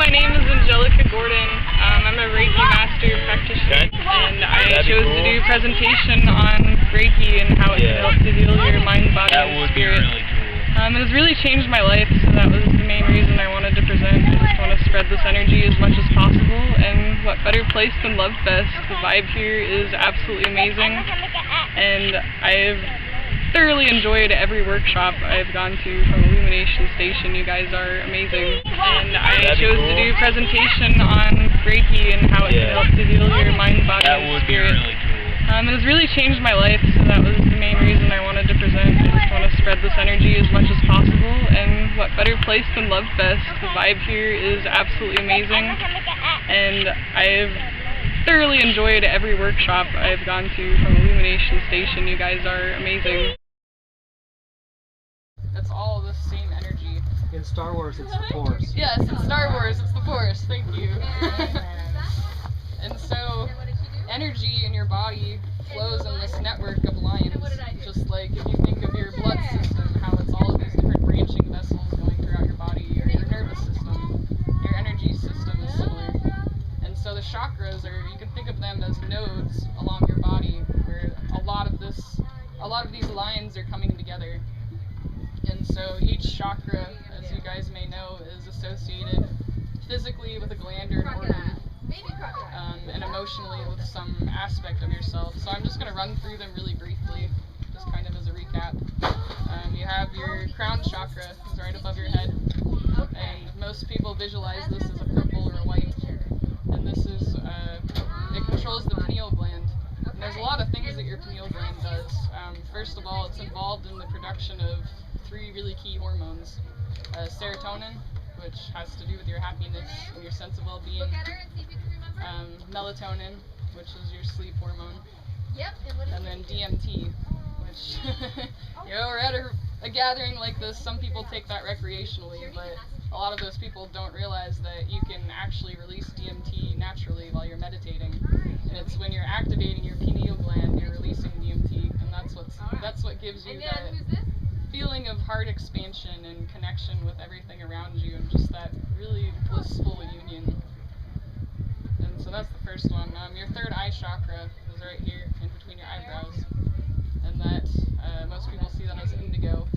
my name is Angelic I'm a Reiki master practitioner, and I chose to do a presentation on Reiki and how it can help to heal your mind, body, and spirit. Really cool. It has really changed my life, so that was the main reason I wanted to present. I just want to spread this energy as much as possible, and what better place than Love Fest? The vibe here is absolutely amazing, and I've thoroughly enjoyed every workshop I've gone to from Illumination Station. You guys are amazing. And I chose to do a presentation on Reiki and how it can help to heal your mind, body, and spirit. Really cool. It has really changed my life, so that was the main reason I wanted to present. I just want to spread this energy as much as possible, and what better place than Love Fest? The vibe here is absolutely amazing, and I've thoroughly enjoyed every workshop I've gone to from Illumination Station. You guys are amazing. It's all the same energy. In Star Wars, it's the Force. Yes, in Star Wars, it's the Force. Thank you. And so, energy in your body flows in this network of lines. Just like if you think of your blood system, how it's all of these different branching vessels going throughout your body, or your nervous system, your energy system is similar. And so the chakras you can think of them as nodes along your body, where a lot of these lines are coming together. And so each chakra, as you guys may know, is associated physically with a gland or an organ, and emotionally with some aspect of yourself. So I'm just going to run through them really briefly, just kind of as a recap. You have your crown chakra, is right above your head, and most people visualize this as a purple or a white, and this is, it controls the pineal gland. And there's a lot of things that your pineal gland does. First of all, it's involved in the production of 3 really key hormones. Serotonin, which has to do with your happiness and your sense of well-being. Melatonin, which is your sleep hormone. And then DMT, which, we're at a gathering like this, some people take that recreationally, but a lot of those people don't realize that you can actually release DMT naturally while you're meditating. And it's when you're activating your pineal gland, you're releasing DMT, and that's what gives you that feeling of heart expansion and connection with everything around you, and just that really blissful union. And so that's the first one. Your third eye chakra is right here in between your eyebrows, and that most people see that as indigo.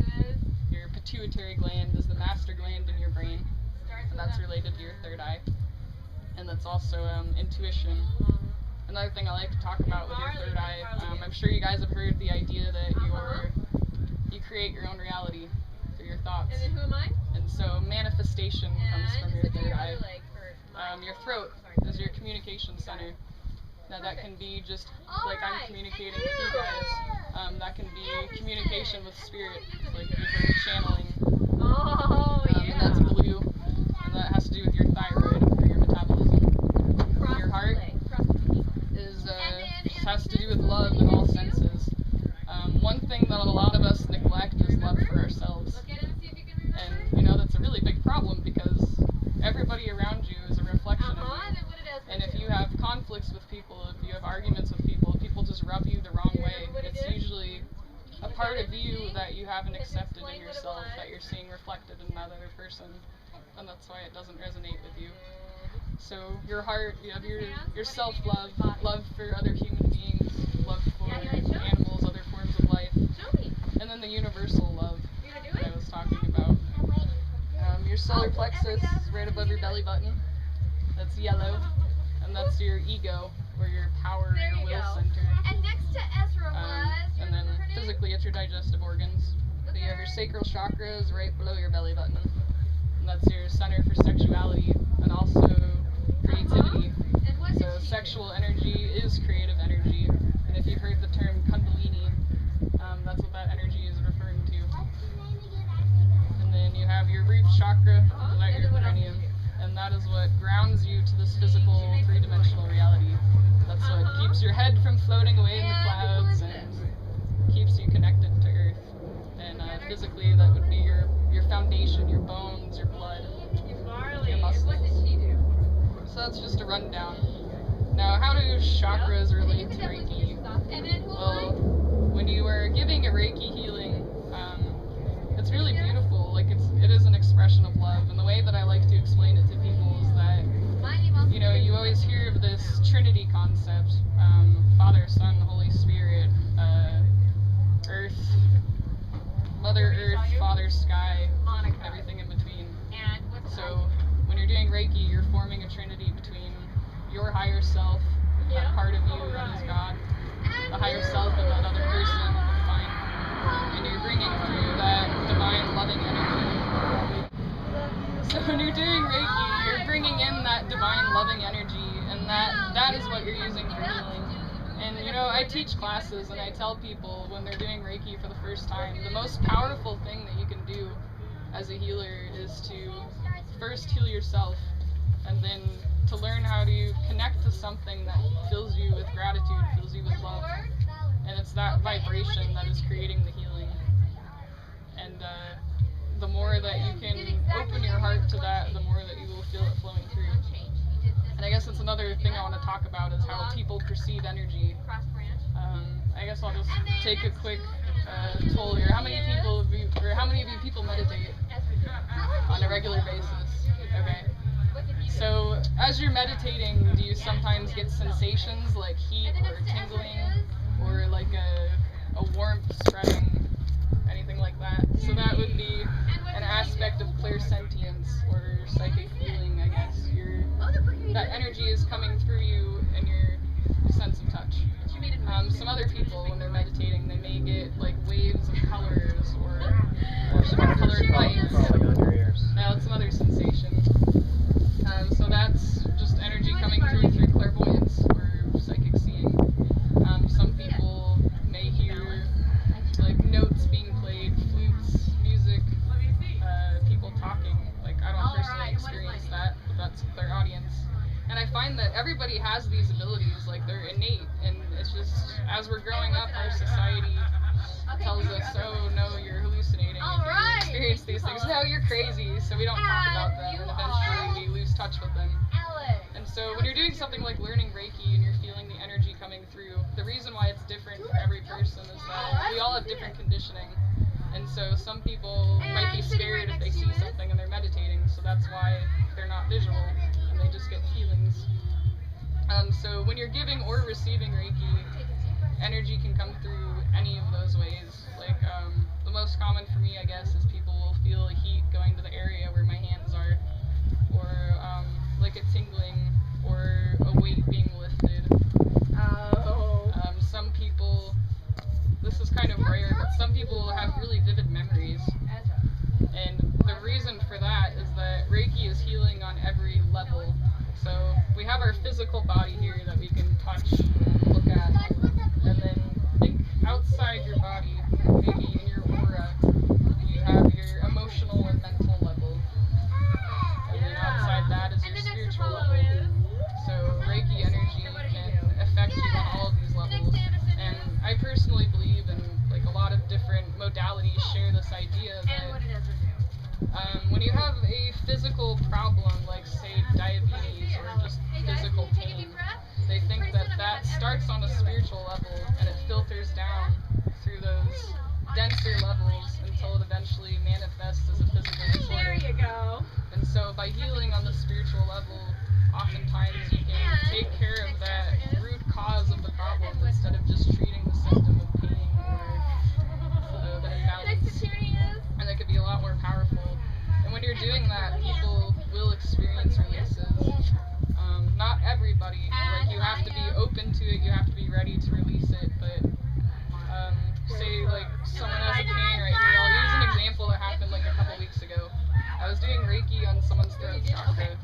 Your pituitary gland is the master gland in your brain, and that's related to your third eye. And that's also intuition. Another thing I like to talk about with your third eye, I'm sure you guys have heard the idea that you create your own reality through your thoughts. And then who am I? And so manifestation comes from your third eye. Your throat is your communication center. Now that can be just like I'm communicating with you guys. That can be communication with spirit, like you've heard channeling. And that's blue, and that has to do with your thyroid or your metabolism. Your heart has to do with love in all senses. One thing that a lot of us neglect is love for ourselves. And that's a really big problem, because everybody around you is a reflection of you. And if you have conflicts with people, if you have arguments with people, people just rub you the wrong way. It's usually a part of you that you haven't accepted in yourself, that you're seeing reflected in that other person. And that's why it doesn't resonate with you. So your heart, you have your self-love, love for other human beings, love for animals, other forms of life, and then the universal love that I was talking about. Your solar plexus is right above your belly button. That's yellow, and that's your ego, or your power, your will center. And next to Ezra was... And then physically it's your digestive organs. So you have your sacral chakras right below your belly button, and that's your center for sexuality and also creativity. So sexual energy is creative energy, and if you've heard the term kundalini, that's what that energy is referring to. And then you have your root chakra, right your cranium, and that is what grounds you to this physical, three-dimensional reality. That's what keeps your head from floating away in the clouds and keeps you connected to Earth. And physically, that would be your foundation, your bones, your blood, your muscles. What did she do? So that's just a rundown. Now, how do chakras relate to Reiki? Well, when you are giving a Reiki healing, it's really beautiful. Like it is an expression of love, and the way that I like to explain it to people is that concept. Father, Son, Holy Spirit, Earth, Mother Earth, Father Sky, everything in between. So when you're doing Reiki, you're forming a trinity between your higher self, that part of you that is God, the higher self of that other person, the divine, and you're bringing through that divine loving energy. So when you're doing Reiki, you're bringing in that divine loving energy, and that is what you're using for healing. And you know, I teach classes and I tell people when they're doing Reiki for the first time, the most powerful thing that you can do as a healer is to first heal yourself, and then to learn how to connect to something that fills you with gratitude, fills you with love. And it's that vibration that is creating the healing. And the more that you can open your heart to that, the more that you will feel it flowing through. And I guess that's another thing I want to talk about, is how people perceive energy. I guess I'll just take a quick toll here. How many of you people meditate on a regular basis? Okay. So as you're meditating, do you sometimes get sensations like heat or tingling, or like a warmth spreading, anything like that? So that would be an aspect of clairsentience or psychic feeling, I guess. That energy is coming through you in your sense of touch. Some other people, when they're meditating, they may get like waves of colors or colored lights. Falling on your ears. Now that's another sensation. So that's just energy coming through clairvoyance or psychic seeing. Some people may hear like notes being played, flutes, music, people talking. Like, I don't personally experience that, but that's clairaudience. And I find that everybody has these abilities, like they're innate, and it's just, as we're growing up, our society tells us, oh no, you're hallucinating, you experience these things, no, you're crazy, so we don't talk about them, and eventually we lose touch with them. And so when you're doing something like learning Reiki and you're feeling the energy coming through, the reason why it's different for every person is that we all have different conditioning. And so some people might be scared if they see something and they're meditating, so that's why they're not visual, and they just get feelings. So when you're giving or receiving Reiki, energy can come through any of those ways. Like, the most common for me, I guess, is people will feel a heat going to the area where my hands are, or like a tingling, or a weight being lifted. Some people, this is kind of rare, but some people have really vivid memories. And the reason for that is that Reiki is healing on every level. So we have our physical body here that we can touch and look at, and then think outside your body, maybe in your aura, you have your emotional and mental level, and then outside that is your spiritual level. So Reiki energy can affect you on all of these levels, and I personally believe, and like a lot of different modalities share this idea, that when you have a physical problem, like say diabetes or just physical pain, they think that that starts on a spiritual level and it filters down through those denser levels until it eventually manifests as a physical disorder. There you go. And so by healing on the spiritual level, oftentimes you can take care of that root cause of the problem instead of just treating the symptom of pain or the imbalance. And that could be a lot more powerful. And when you're doing that, people will experience releases. Not everybody. Like, you have to be open to it, you have to be ready to release it, but say like someone has a pain right here. I'll use an example that happened like a couple weeks ago. I was doing Reiki on someone's throat chakra,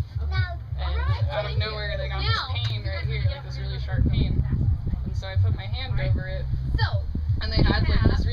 and out of nowhere they got this pain right here, like this really sharp pain. And so I put my hand over it, and they had like this